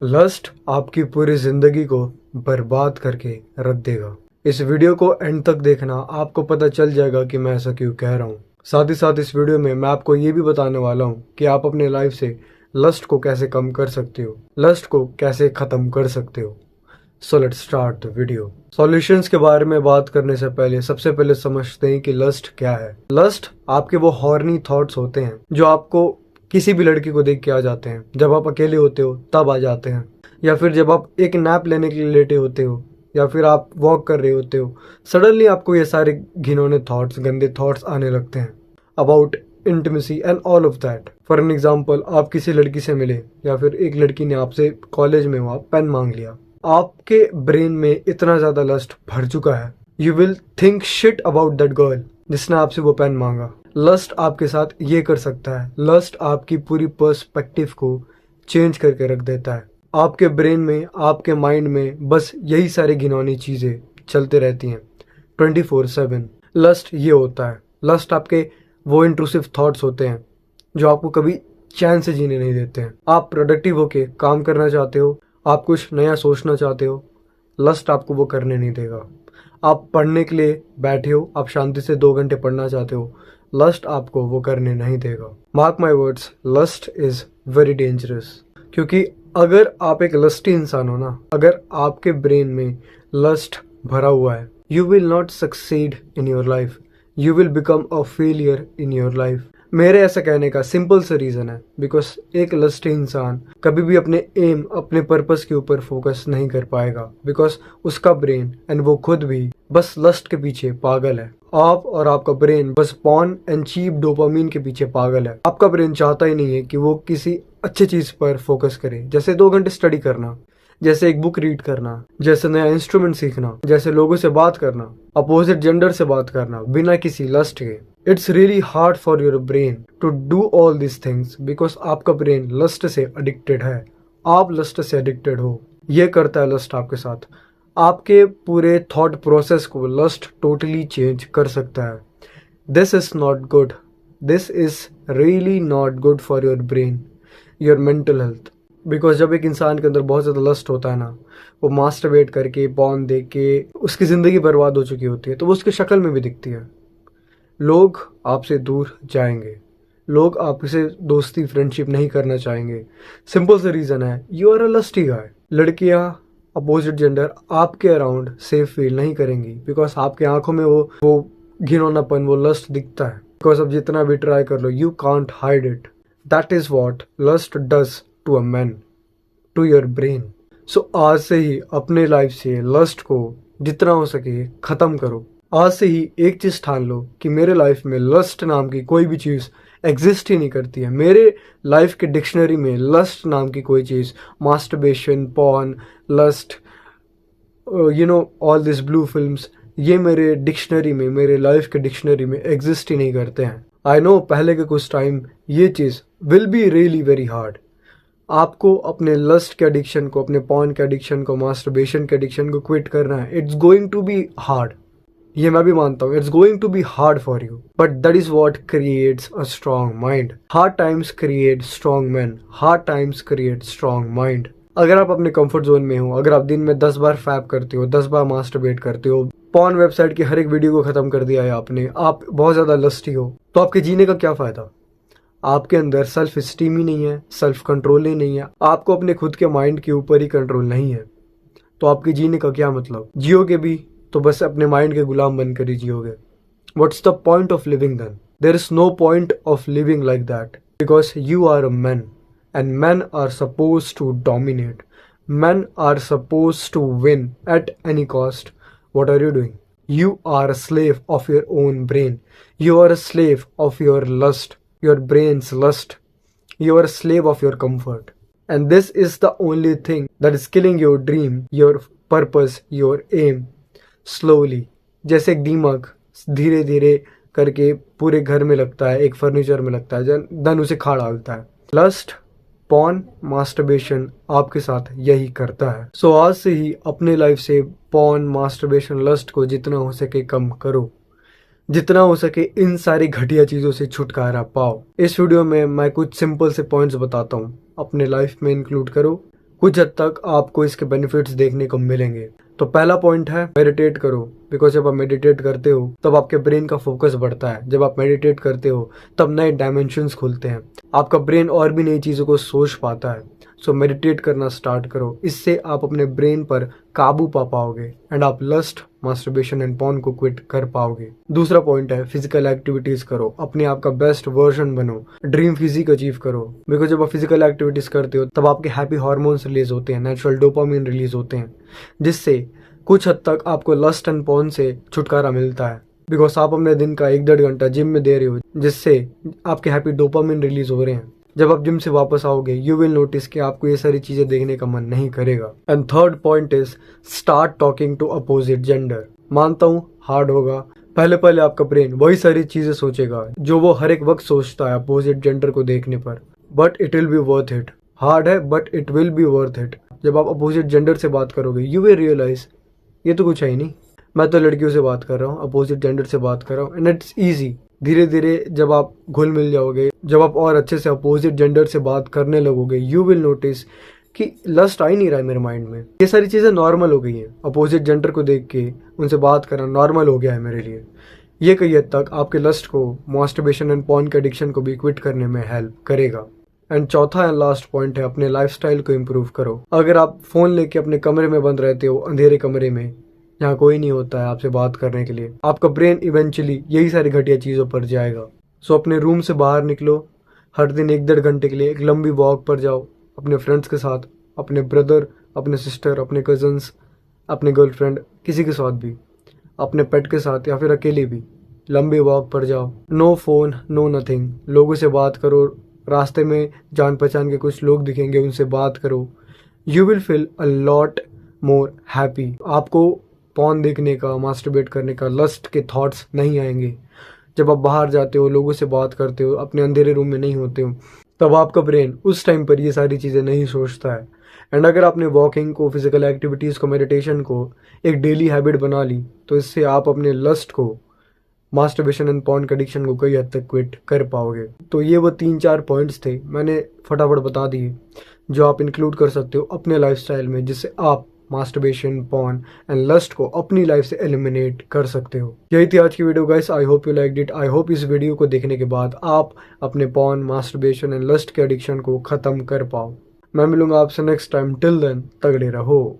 Lust आपकी पूरी जिंदगी को बर्बाद करके रख देगा। इस वीडियो को एंड तक देखना, आपको पता चल जाएगा कि मैं ऐसा क्यों कह रहा हूँ। साथ ही साथ इस वीडियो में मैं आपको ये भी बताने वाला हूँ कि आप अपने लाइफ से लस्ट को कैसे कम कर सकते हो, लस्ट को कैसे खत्म कर सकते हो। So let's start the video. Solutions के बारे में बात करने से पहले सबसे पहले समझते हैं कि लस्ट क्या है। लस्ट आपके वो हॉर्नी थॉट्स होते हैं जो आपको किसी भी लड़की को देख के आ जाते हैं। जब आप अकेले होते हो तब आ जाते हैं, या फिर जब आप एक नैप लेने के लिए लेटे होते हो, या फिर आप वॉक कर रहे होते हो, सडनली आपको ये सारे घिनौने थॉट्स, गंदे थॉट्स आने लगते हैं about intimacy and all of that. For an example, आप किसी लड़की से मिले या फिर एक लड़की ने आपसे कॉलेज में हुआ पेन मांग लिया। आपके ब्रेन में इतना ज्यादा लस्ट भर चुका है, you will think shit about that girl जिसने आपसे वो पेन मांगा। लस्ट आपके साथ ये कर सकता है, लस्ट आपकी पूरी पर्सपेक्टिव को चेंज करके रख देता है। आपके ब्रेन में, आपके माइंड में बस यही सारी घिनौनी चीजें चलते रहती हैं 24/7। लस्ट ये होता है, लस्ट आपके वो इंट्रूसिव थॉट्स होते हैं जो आपको कभी चैन से जीने नहीं देते हैं। आप प्रोडक्टिव होके काम करना चाहते हो, आप कुछ नया सोचना चाहते हो, लस्ट आपको वो करने नहीं देगा। आप पढ़ने के लिए बैठे हो, आप शांति से 2 घंटे पढ़ना चाहते हो, लस्ट आपको वो करने नहीं देगा। Mark my words, lust is very dangerous. क्योंकि अगर आप एक लस्टी इंसान हो ना, अगर आपके ब्रेन में लस्ट भरा हुआ है, you will not succeed in your life, you will become a failure in your life. मेरे ऐसा कहने का सिंपल सा रीजन है, बिकॉज एक लस्टी इंसान कभी भी अपने एम, अपने पर्पस के ऊपर फोकस नहीं कर पाएगा, बिकॉज उसका ब्रेन एंड वो खुद भी बस लस्ट के पीछे पागल है। आप और आपका ब्रेन बस पॉर्न एंड चीप डोपामीन के पीछे पागल है। आपका ब्रेन चाहता ही नहीं है कि वो किसी अच्छी चीज पर फोकस करे, जैसे 2 घंटे स्टडी करना, जैसे एक बुक रीड करना, जैसे नया इंस्ट्रूमेंट सीखना, जैसे लोगों से बात करना, अपोजिट जेंडर से बात करना बिना किसी लस्ट के। It's really hard for your brain to do all this things because आपका ब्रेन लस्ट से एडिक्टेड है। आप लस्ट से एडिक्टेड हो, ये करता है लस्ट आपके साथ। आपके पूरे थॉट प्रोसेस को लस्ट टोटली चेंज कर सकता है। This is not good, this is really not good for your brain, your mental health. Because जब एक इंसान के अंदर बहुत ज़्यादा लस्ट होता है ना, वो मास्टरबेट करके, पॉर्न देख के उसकी ज़िंदगी बर्बाद हो चुकी होती है, तो वो उसकी शक्ल में भी दिखती है। लोग आपसे दूर जाएंगे, लोग आपसे दोस्ती, फ्रेंडशिप नहीं करना चाहेंगे। सिंपल सा रीज़न है, यू आर अ लस्टी गाय। लड़कियाँ, अपोजिट जेंडर आपके अराउंड सेफ फील नहीं करेंगी, बिकॉज आपके आंखों में वो घिनौनापन, वो लस्ट दिखता है। बिकॉज अब जितना भी ट्राई कर लो, you can't hide it. That is what lust does to a man, to your brain. So आज से ही अपने लाइफ से लस्ट को जितना हो सके खत्म करो। आज से ही एक चीज ठान लो कि मेरे लाइफ में लस्ट नाम की कोई भी चीज एग्जिस्ट ही नहीं करती है। मेरे लाइफ के डिक्शनरी में लस्ट नाम की कोई चीज, masturbation, porn, lust, all this blue films, ये मेरे डिक्शनरी में, मेरे लाइफ के डिक्शनरी में एग्जिस्ट ही नहीं करते हैं। आई नो पहले के कुछ टाइम ये चीज will be really very hard. आपको अपने लस्ट के एडिक्शन को, अपने पॉर्न के एडिक्शन को, मास्टरबेशन के एडिक्शन को क्विट करना है। It's going to be hard, ये मैं भी मानता हूँ। It's going to be hard for you, but that is what creates a strong mind. Hard times create strong man, hard times create strong mind. अगर आप अपने कंफर्ट जोन में हो, अगर आप दिन में 10 बार फैप करते हो, 10 बार मास्टरबेट करते हो, पॉर्न वेबसाइट की हर एक वीडियो को खत्म कर दिया है आपने, आप बहुत ज्यादा लस्टी हो, तो आपके जीने का क्या फायदा? आपके अंदर सेल्फ स्टीम ही नहीं है, सेल्फ कंट्रोल ही नहीं है, आपको अपने खुद के माइंड के ऊपर ही कंट्रोल नहीं है, तो आपके जीने का क्या मतलब? जियोगे भी तो बस अपने माइंड के गुलाम बनकर ही जियोगे। What's the point of living then? There is no point of living like that, because you are a man and men are supposed to dominate. Men are supposed to win at any cost. What are you doing? You are a slave of your own brain. You are a slave of your lust, your brain's lust. You are a slave of your comfort. And this is the only thing that is killing your dream, your purpose, your aim. Slowly. जैसे एक दीमक धीरे धीरे करके पूरे घर में लगता है, एक फर्नीचर में लगता है, देन उसे खा डालता है। लस्ट, पॉर्न, मास्टरबेशन आपके साथ यही करता है। सो आज से ही अपने लाइफ से पॉर्न, मास्टरबेशन, लस्ट को जितना हो सके कम करो, जितना हो सके इन सारी घटिया चीजों से छुटकारा पाओ। इस वीडियो में मैं कुछ सिंपल से पॉइंट्स बताता हूँ, अपने लाइफ में इंक्लूड करो, कुछ हद तक आपको इसके बेनिफिट्स देखने को मिलेंगे। तो पहला पॉइंट है मेडिटेट करो, बिकॉज जब आप मेडिटेट करते हो तब आपके ब्रेन का फोकस बढ़ता है। जब आप मेडिटेट करते हो तब नए डायमेंशंस खुलते हैं, आपका ब्रेन और भी नई चीज़ों को सोच पाता है। सो मेडिटेट करना स्टार्ट करो, इससे आप अपने ब्रेन पर काबू पा पाओगे एंड आप लस्ट, मास्टरबेशन एंड पॉर्न को क्विट कर पाओगे। दूसरा पॉइंट है फिजिकल एक्टिविटीज करो, अपने आप का बेस्ट वर्जन बनो, ड्रीम फिजिक अचीव करो। बिकॉज जब आप फिजिकल एक्टिविटीज करते हो तब आपके हैप्पी हार्मोन्स रिलीज होते हैं, नेचुरल डोपामिन रिलीज होते हैं, जिससे कुछ हद तक आपको लस्ट एंड पॉर्न से छुटकारा मिलता है। बिकॉज आप अपने दिन का 1-1.5 घंटा जिम में दे रहे हो, जिससे आपके हैप्पी डोपामिन रिलीज हो रहे हैं। जब आप जिम से वापस आओगे यू विल नोटिस कि आपको ये सारी चीजें देखने का मन नहीं करेगा। And third point is start talking to opposite gender. मानता हूँ हार्ड होगा, पहले पहले आपका ब्रेन वही सारी चीजें सोचेगा जो वो हर एक वक्त सोचता है अपोजिट जेंडर को देखने पर, but it will be worth it. Hard है but it will be worth it. जब आप अपोजिट जेंडर से बात करोगे यू विल रियलाइज ये तो कुछ है ही नहीं, मैं तो लड़कियों से बात कर रहा हूँ, अपोजिट जेंडर से बात कर रहा हूँ, एंड इट्स ईजी। धीरे धीरे जब आप घुल मिल जाओगे, जब आप और अच्छे से अपोजिट जेंडर से बात करने लगोगे, यू विल नोटिस कि लस्ट आ ही नहीं रहा है मेरे माइंड में। ये सारी चीज़ें नॉर्मल हो गई हैं, अपोजिट जेंडर को देख के उनसे बात करना नॉर्मल हो गया है मेरे लिए। ये कई हद तक आपके लस्ट को, मास्टरबेशन एंड पॉर्न के एडिक्शन को भी क्विट करने में हेल्प करेगा। एंड चौथा एंड लास्ट पॉइंट है अपने लाइफस्टाइल को इम्प्रूव करो। अगर आप फ़ोन लेके अपने कमरे में बंद रहते हो, अंधेरे कमरे में जहाँ कोई नहीं होता है आपसे बात करने के लिए, आपका ब्रेन इवेंचुअली यही सारी घटिया चीज़ों पर जाएगा। सो अपने रूम से बाहर निकलो, हर दिन 1-1.5 घंटे के लिए एक लंबी वॉक पर जाओ, अपने फ्रेंड्स के साथ, अपने ब्रदर, अपने सिस्टर, अपने कजन्स, अपने गर्लफ्रेंड, किसी के साथ भी, अपने पेट के साथ या फिर अकेले भी लंबी वॉक पर जाओ। नो फोन, नो नथिंग, लोगों से बात करो, रास्ते में जान पहचान के कुछ लोग दिखेंगे उनसे बात करो। You will feel a lot more happy. आपको पॉर्न देखने का, मास्टरबेट करने का, लस्ट के थॉट्स नहीं आएंगे। जब आप बाहर जाते हो, लोगों से बात करते हो, अपने अंधेरे रूम में नहीं होते हो, तब आपका ब्रेन उस टाइम पर ये सारी चीज़ें नहीं सोचता है। एंड अगर आपने वॉकिंग को, फिजिकल एक्टिविटीज़ को, मेडिटेशन को एक डेली हैबिट बना ली तो इससे आप अपने लस्ट को, मास्टरबेशन एंड पॉर्न के एडिक्शन को कई हद तक क्विट कर पाओगे। तो ये वो 3-4 पॉइंट्स थे, मैंने फटाफट बता दिए, जो आप इंक्लूड कर सकते हो अपने लाइफस्टाइल में, जिससे आप मास्टरबेशन, पॉर्न एंड लस्ट को अपनी लाइफ से एलिमिनेट कर सकते हो। यही थी आज की video guys, I hope you liked it. I hope इस वीडियो को देखने के बाद आप अपने पॉर्न, मास्टरबेशन एंड लस्ट के एडिक्शन को खत्म कर पाओ। मैं मिलूंगा आपसे नेक्स्ट टाइम, टिल देन तगड़े रहो।